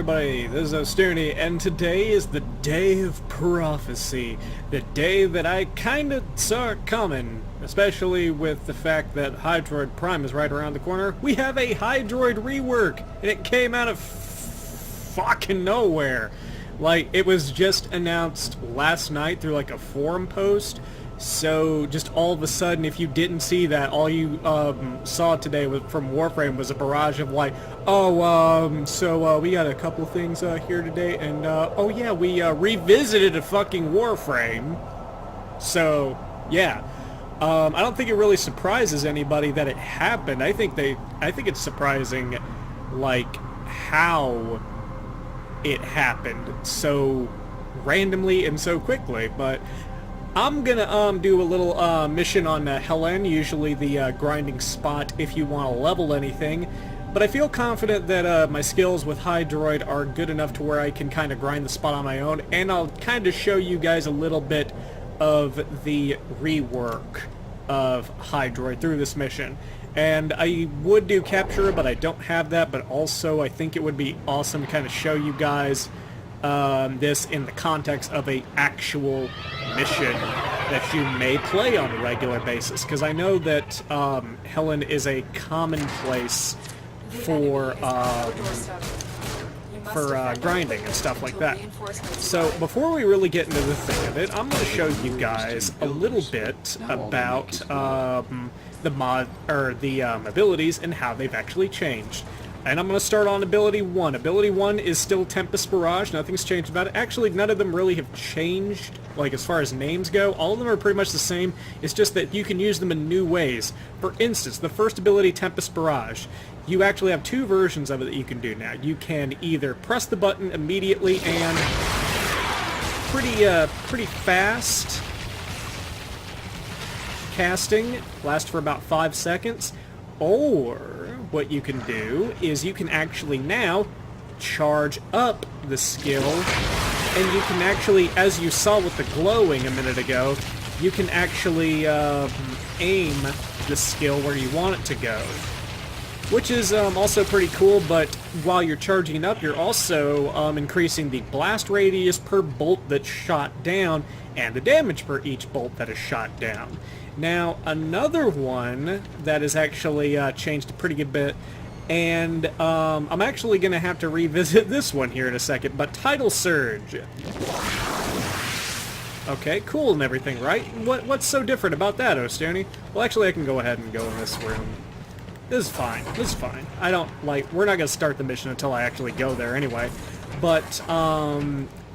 everybody, this is Ostuni, and today is the day of prophecy. The day that I kinda saw it coming, especially with the fact that HYDROID Prime is right around the corner. We have a HYDROID rework, and it came out of fucking nowhere. Like, it was just announced last night through like a forum post. So just all of a sudden, if you didn't see that, all you saw today was from Warframe was a barrage of like, oh, we got a couple things here today, and oh yeah, we revisited a fucking Warframe. So yeah, I don't think it really surprises anybody that it happened. I think it's surprising, like, how it happened so randomly and so quickly, but. I'm gonna do a little mission on Helen, usually the grinding spot if you want to level anything, but I feel confident that my skills with HYDROID are good enough to where I can kind of grind the spot on my own, and I'll kind of show you guys a little bit of the rework of HYDROID through this mission. And I would do capture, but I don't have that, but also I think it would be awesome to kind of show you guys this in the context of a actual mission that you may play on a regular basis, because I know that Helen is a common place for grinding and stuff like that. So before we really get into the thing of it, I'm going to show you guys a little bit about the mod or the abilities and how they've actually changed. And I'm going to start on Ability 1. Ability 1 is still Tempest Barrage. Nothing's changed about it. Actually, none of them really have changed, like, as far as names go. All of them are pretty much the same. It's just that you can use them in new ways. For instance, the first ability, Tempest Barrage, you actually have two versions of it that you can do now. You can either press the button immediately and pretty fast casting, lasts for about 5 seconds, or what you can do is you can actually now charge up the skill, and you can actually, as you saw with the glowing a minute ago, you can actually aim the skill where you want it to go, which is also pretty cool. But while you're charging it up, you're also increasing the blast radius per bolt that's shot down and the damage per each bolt that is shot down. Now, another one that is actually changed a pretty good bit, and I'm actually going to have to revisit this one here in a second, but Tidal Surge. Okay, cool and everything, right? What's so different about that, Ostuni? Well, actually, I can go ahead and go in this room. This is fine. This is fine. I don't, like, we're not going to start the mission until I actually go there anyway. But,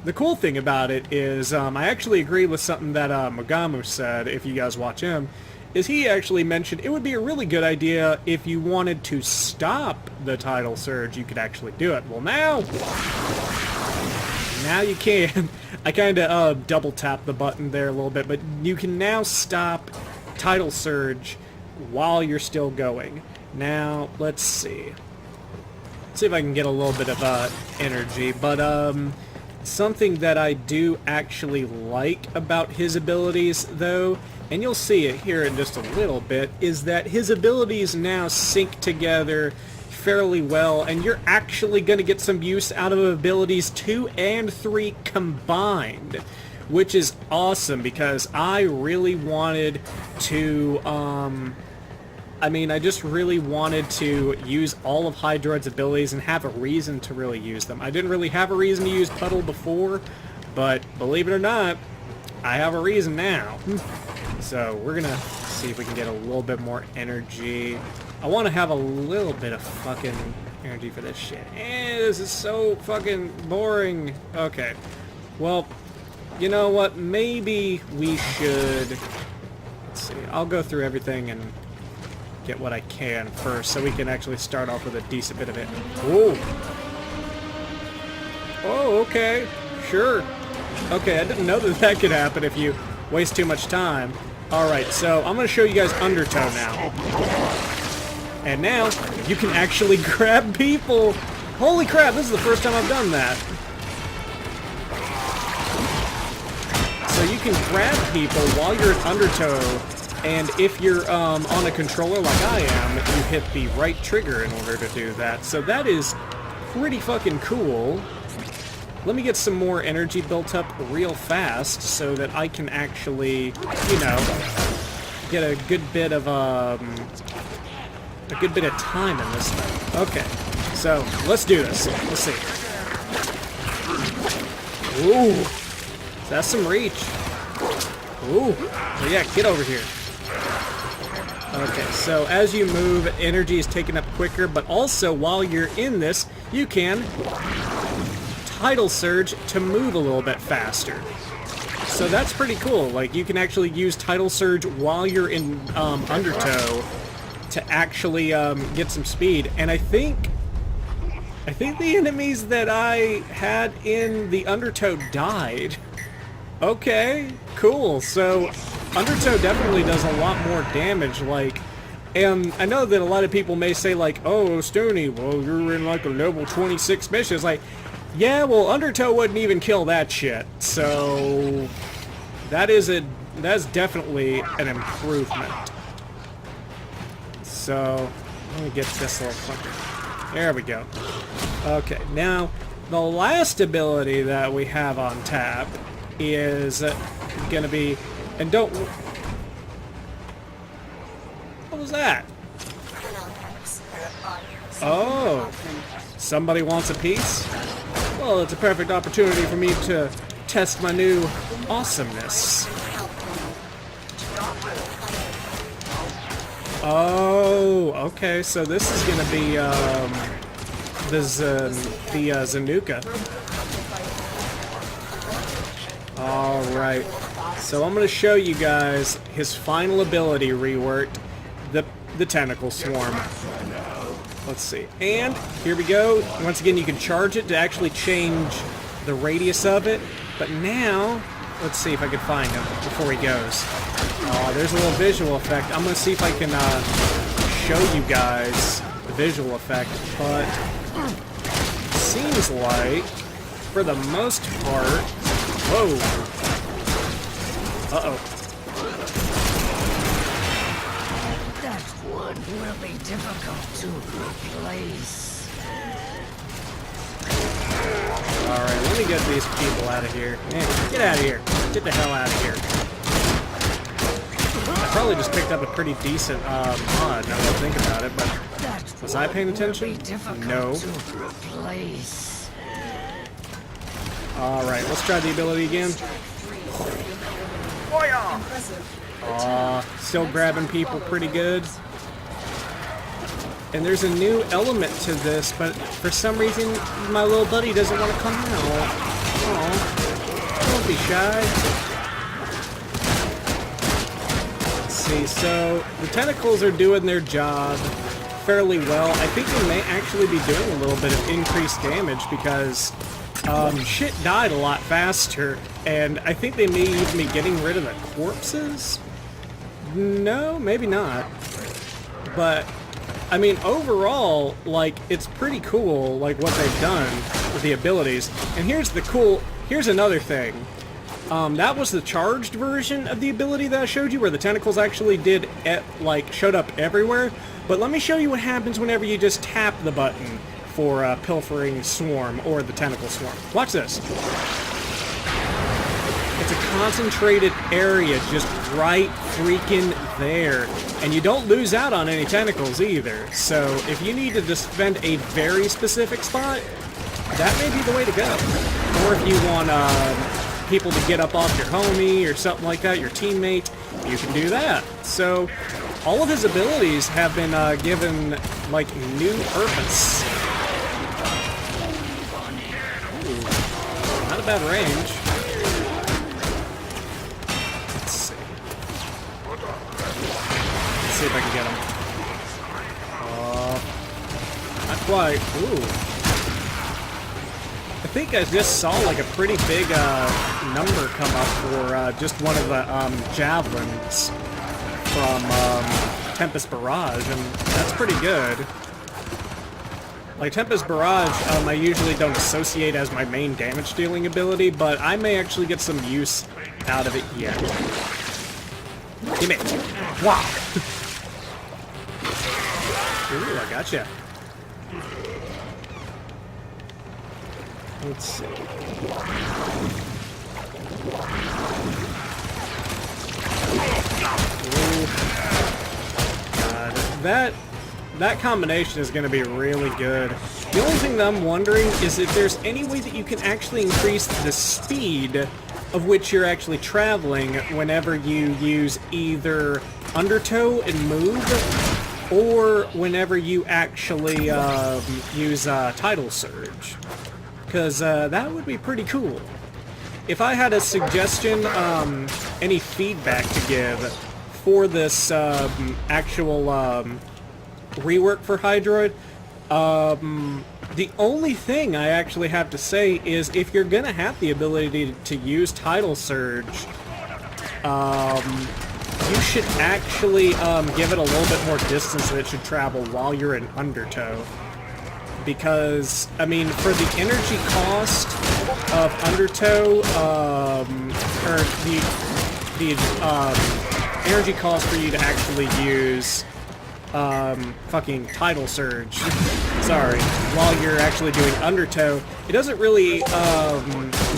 the cool thing about it is, I actually agree with something that Magamu said, if you guys watch him, is he actually mentioned it would be a really good idea if you wanted to stop the Tidal Surge, you could actually do it. Well, now you can. I kind of double tap the button there a little bit, but you can now stop Tidal Surge while you're still going. Now, let's see. Let's see if I can get a little bit of energy, but something that I do actually like about his abilities, though, and you'll see it here in just a little bit, is that his abilities now sync together fairly well, and you're actually going to get some use out of abilities 2 and 3 combined, which is awesome, because I really wanted to, I just really wanted to use all of HYDROID's abilities and have a reason to really use them. I didn't really have a reason to use Puddle before, but believe it or not, I have a reason now. So we're gonna see if we can get a little bit more energy. I want to have a little bit of fucking energy for this shit. This is so fucking boring. Okay, well, you know what? Maybe we should... Let's see. I'll go through everything and get what I can first, so we can actually start off with a decent bit of it. Ooh. Oh, okay. Sure. Okay, I didn't know that that could happen if you waste too much time. Alright, so I'm going to show you guys Undertow now. And now, you can actually grab people! Holy crap, this is the first time I've done that. So you can grab people while you're in Undertow, and if you're on a controller like I am, you hit the right trigger in order to do that. So that is pretty fucking cool. Let me get some more energy built up real fast so that I can actually, you know, get a good bit of time in this thing. Okay, so let's do this. Let's see. Ooh, that's some reach. Ooh, oh yeah, get over here. Okay, so as you move, energy is taken up quicker, but also while you're in this, you can tidal surge to move a little bit faster. So that's pretty cool. Like, you can actually use tidal surge while you're in Undertow to actually get some speed. And I think the enemies that I had in the Undertow died. Okay, cool. So Undertow definitely does a lot more damage, like, and I know that a lot of people may say, like, oh, Ostuni, well, you're in, like, a level 26 mission. It's like, yeah, well, Undertow wouldn't even kill that shit, so that's definitely an improvement. So, let me get this little fucker. There we go. Okay, now, the last ability that we have on tap is gonna be, and don't... What was that? Oh, somebody wants a piece? Well, it's a perfect opportunity for me to test my new awesomeness. Oh, okay, so this is gonna be the Zanuka. Alright, so I'm going to show you guys his final ability reworked, the Tentacle Swarm. Let's see, and here we go. Once again, you can charge it to actually change the radius of it, but now, let's see if I can find him before he goes. Oh, there's a little visual effect. I'm going to see if I can show you guys the visual effect, but it seems like, for the most part, whoa. Uh-oh. That wood will be difficult to replace. Alright, let me get these people out of here. Man, get out of here. Get the hell out of here. I probably just picked up a pretty decent mod, now that I think about it, but was I paying attention? No. Alright, let's try the ability again. Still grabbing people pretty good. And there's a new element to this, but for some reason my little buddy doesn't want to come out. Aw, don't be shy. Let's see, so the tentacles are doing their job fairly well. I think they may actually be doing a little bit of increased damage because shit died a lot faster, and I think they may even be getting rid of the corpses? No, maybe not. But, I mean, overall, like, it's pretty cool, like, what they've done with the abilities. And here's another thing. That was the charged version of the ability that I showed you, where the tentacles actually showed up everywhere. But let me show you what happens whenever you just tap the button for Pilfering Swarm, or the Tentacle Swarm. Watch this. It's a concentrated area just right freaking there. And you don't lose out on any tentacles either. So if you need to defend a very specific spot, that may be the way to go. Or if you want people to get up off your homie or something like that, your teammate, you can do that. So all of his abilities have been given, like, new purpose. Ooh, not a bad range. Let's see. Let's see if I can get him. Not quite. Ooh. I think I just saw, like, a pretty big number come up for just one of the javelins from Tempest Barrage, and that's pretty good. Like, Tempest Barrage, I usually don't associate as my main damage-dealing ability, but I may actually get some use out of it yet. Give me. Wow. Ooh, I gotcha. Let's see. Ooh. God, that combination is going to be really good. The only thing that I'm wondering is if there's any way that you can actually increase the speed of which you're actually traveling whenever you use either Undertow and move, or whenever you actually use Tidal Surge. Because that would be pretty cool. If I had a suggestion, any feedback to give for this actual rework for HYDROID, the only thing I actually have to say is if you're gonna have the ability to use Tidal Surge, you should actually give it a little bit more distance that it should travel while you're in Undertow. Because, I mean, for the energy cost of Undertow, or the energy cost for you to actually use fucking Tidal Surge, sorry, while you're actually doing Undertow, it doesn't really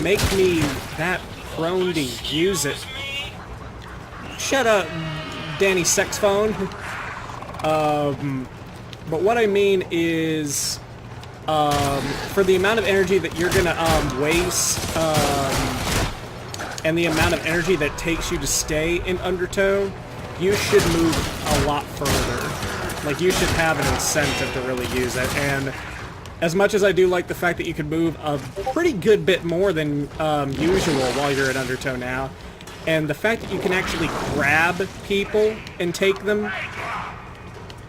make me that prone to use it. Shut up, Danny Sexphone. But what I mean is, for the amount of energy that you're gonna waste, and the amount of energy that takes you to stay in Undertow, you should move a lot further. Like, you should have an incentive to really use it. And as much as I do like the fact that you can move a pretty good bit more than usual while you're in Undertow now, and the fact that you can actually grab people and take them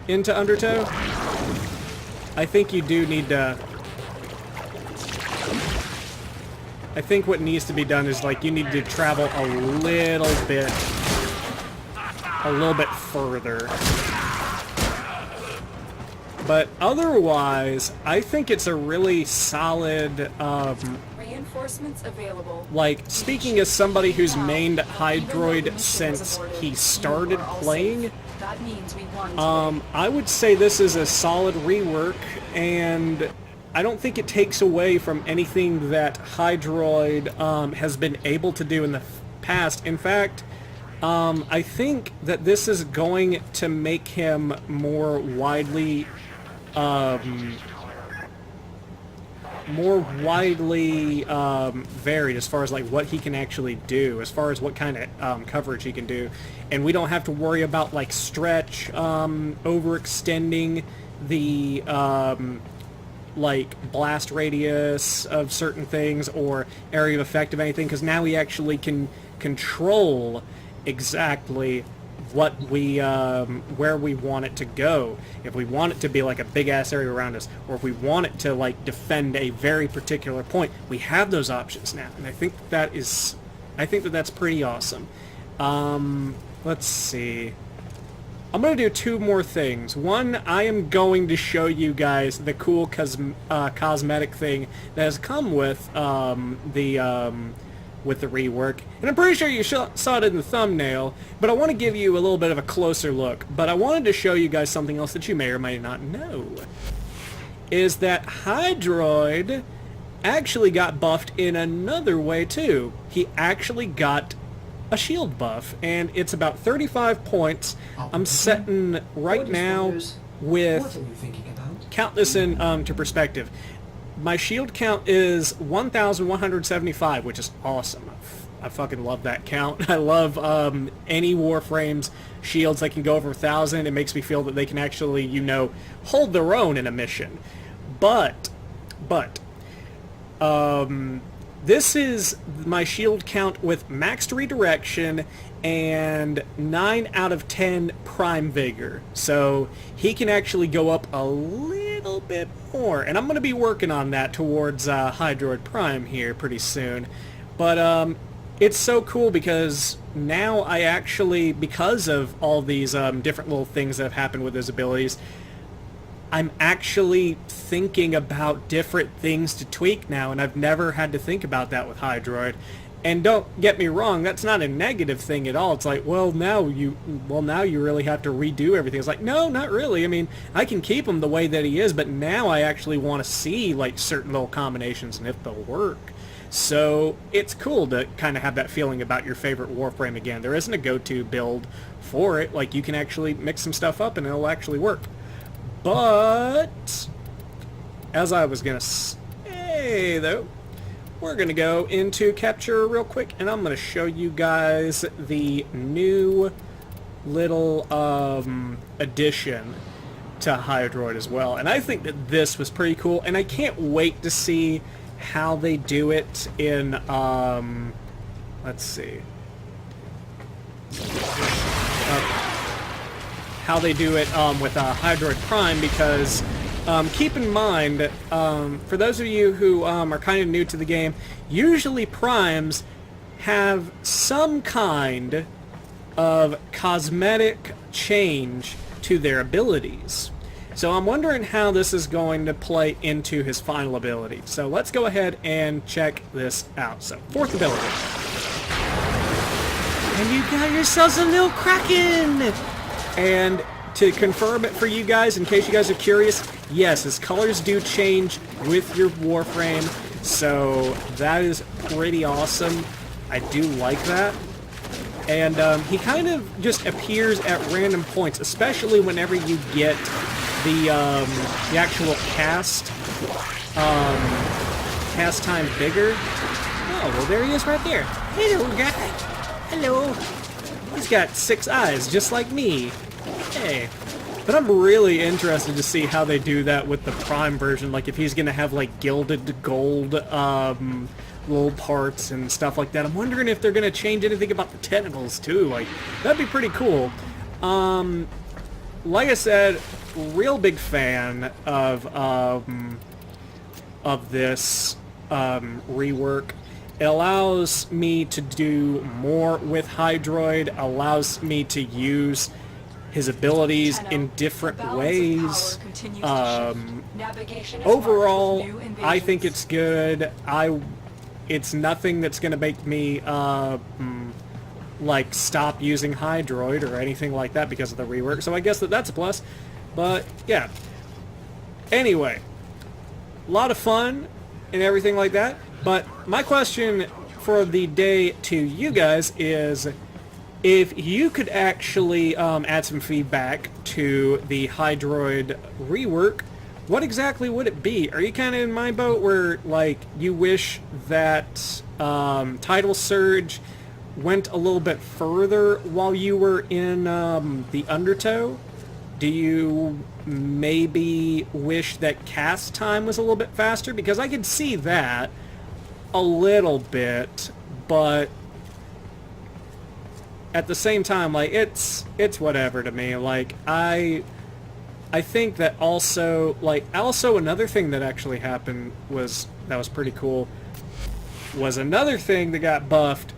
into Undertow, I think you do need to... I think what needs to be done is, like, you need to travel a little bit further. But otherwise, I think it's a really solid, reinforcements available. like, speaking as somebody who's mained HYDROID since he started playing, That means we want I would say this is a solid rework, and I don't think it takes away from anything that HYDROID has been able to do in the past. In fact, I think that this is going to make him more widely varied as far as like what he can actually do, as far as what kind of coverage he can do, and we don't have to worry about like stretch overextending the like blast radius of certain things or area of effect of anything, because now we actually can control exactly what we where we want it to go. If we want it to be like a big ass area around us, or if we want it to like defend a very particular point, we have those options now, and I think that's pretty awesome. Let's see. I'm going to do two more things. One, I am going to show you guys the cool cosmetic thing that has come with the rework. And I'm pretty sure you saw it in the thumbnail, but I want to give you a little bit of a closer look. But I wanted to show you guys something else that you may or may not know. Is that HYDROID actually got buffed in another way too. He actually got a shield buff, and it's about 35 points. I'm setting right now with, count this into perspective. My shield count is 1,175, which is awesome. I fucking love that count. I love any Warframe's shields that can go over 1,000. It makes me feel that they can actually, you know, hold their own in a mission. But this is my shield count with maxed redirection and 9 out of 10 prime vigor. So he can actually go up a little bit more. And I'm going to be working on that towards HYDROID Prime here pretty soon. But it's so cool because now I actually, because of all these different little things that have happened with his abilities, I'm actually thinking about different things to tweak now, and I've never had to think about that with HYDROID. And don't get me wrong, that's not a negative thing at all. It's like, well, now you really have to redo everything. It's like, no, not really. I mean, I can keep him the way that he is, but now I actually want to see like certain little combinations and if they'll work. So it's cool to kind of have that feeling about your favorite Warframe again. There isn't a go-to build for it. Like, you can actually mix some stuff up and it'll actually work. But as I was gonna say though, we're going to go into Capture real quick, and I'm going to show you guys the new little addition to HYDROID as well. And I think that this was pretty cool, and I can't wait to see how they do it in, let's see. How they do it with HYDROID Prime, because keep in mind, for those of you who are kind of new to the game, usually primes have some kind of cosmetic change to their abilities. So I'm wondering how this is going to play into his final ability. So let's go ahead and check this out. So, fourth ability. And you got yourselves a little Kraken! And to confirm it for you guys, in case you guys are curious, yes, his colors do change with your Warframe, so that is pretty awesome. I do like that. And he kind of just appears at random points, especially whenever you get the actual cast time bigger. Oh, well, there he is right there. Hello, guy. Hello. He's got 6 eyes, just like me. Hey. But I'm really interested to see how they do that with the Prime version, like if he's going to have like gilded gold little parts and stuff like that. I'm wondering if they're going to change anything about the tentacles too. Like, that'd be pretty cool. Like I said, real big fan of this rework. It allows me to do more with HYDROID, allows me to use his abilities in different ways. Overall, I think it's good. It's nothing that's going to make me like stop using HYDROID or anything like that because of the rework. So I guess that's a plus. But yeah. Anyway, a lot of fun and everything like that. But my question for the day to you guys is, if you could actually add some feedback to the HYDROID rework, what exactly would it be? Are you kind of in my boat where, like, you wish that Tidal Surge went a little bit further while you were in the Undertow? Do you maybe wish that cast time was a little bit faster? Because I could see that a little bit, but at the same time, like, it's whatever to me. Like, I think that also another thing that actually happened that was pretty cool was another thing that got buffed.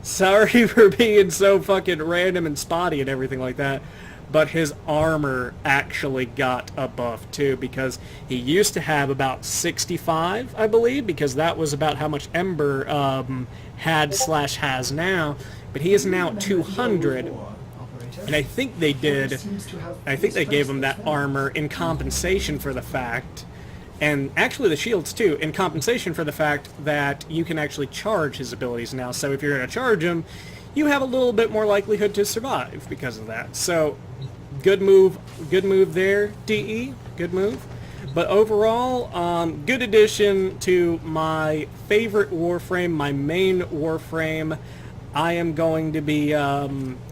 Sorry for being so fucking random and spotty and everything like that, but his armor actually got a buff too, because he used to have about 65, I believe, because that was about how much Ember has now. But he is now at 200, and I think they gave him that armor in compensation for the fact, and actually the shields too, in compensation for the fact that you can actually charge his abilities now. So if you're going to charge him, you have a little bit more likelihood to survive because of that. So good move there, DE, good move. But overall, good addition to my favorite Warframe, my main Warframe. I am going to be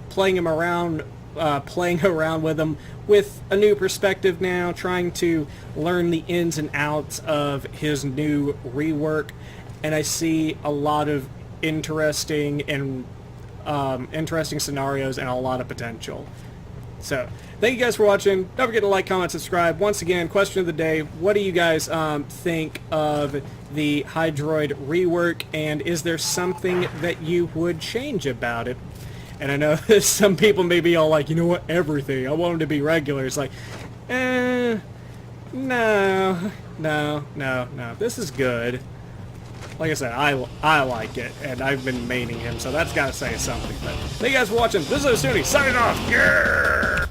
playing around with him with a new perspective now, trying to learn the ins and outs of his new rework, and I see a lot of interesting scenarios and a lot of potential. So, thank you guys for watching. Don't forget to like, comment, subscribe. Once again, question of the day, what do you guys think of the HYDROID rework, and is there something that you would change about it? And I know some people may be all like, you know what, everything. I want them to be regular. It's like, no. This is good. like I said, I like it, and I've been maining him, so that's gotta say something. But thank you guys for watching. This is Ostuni, signing off. Yeah!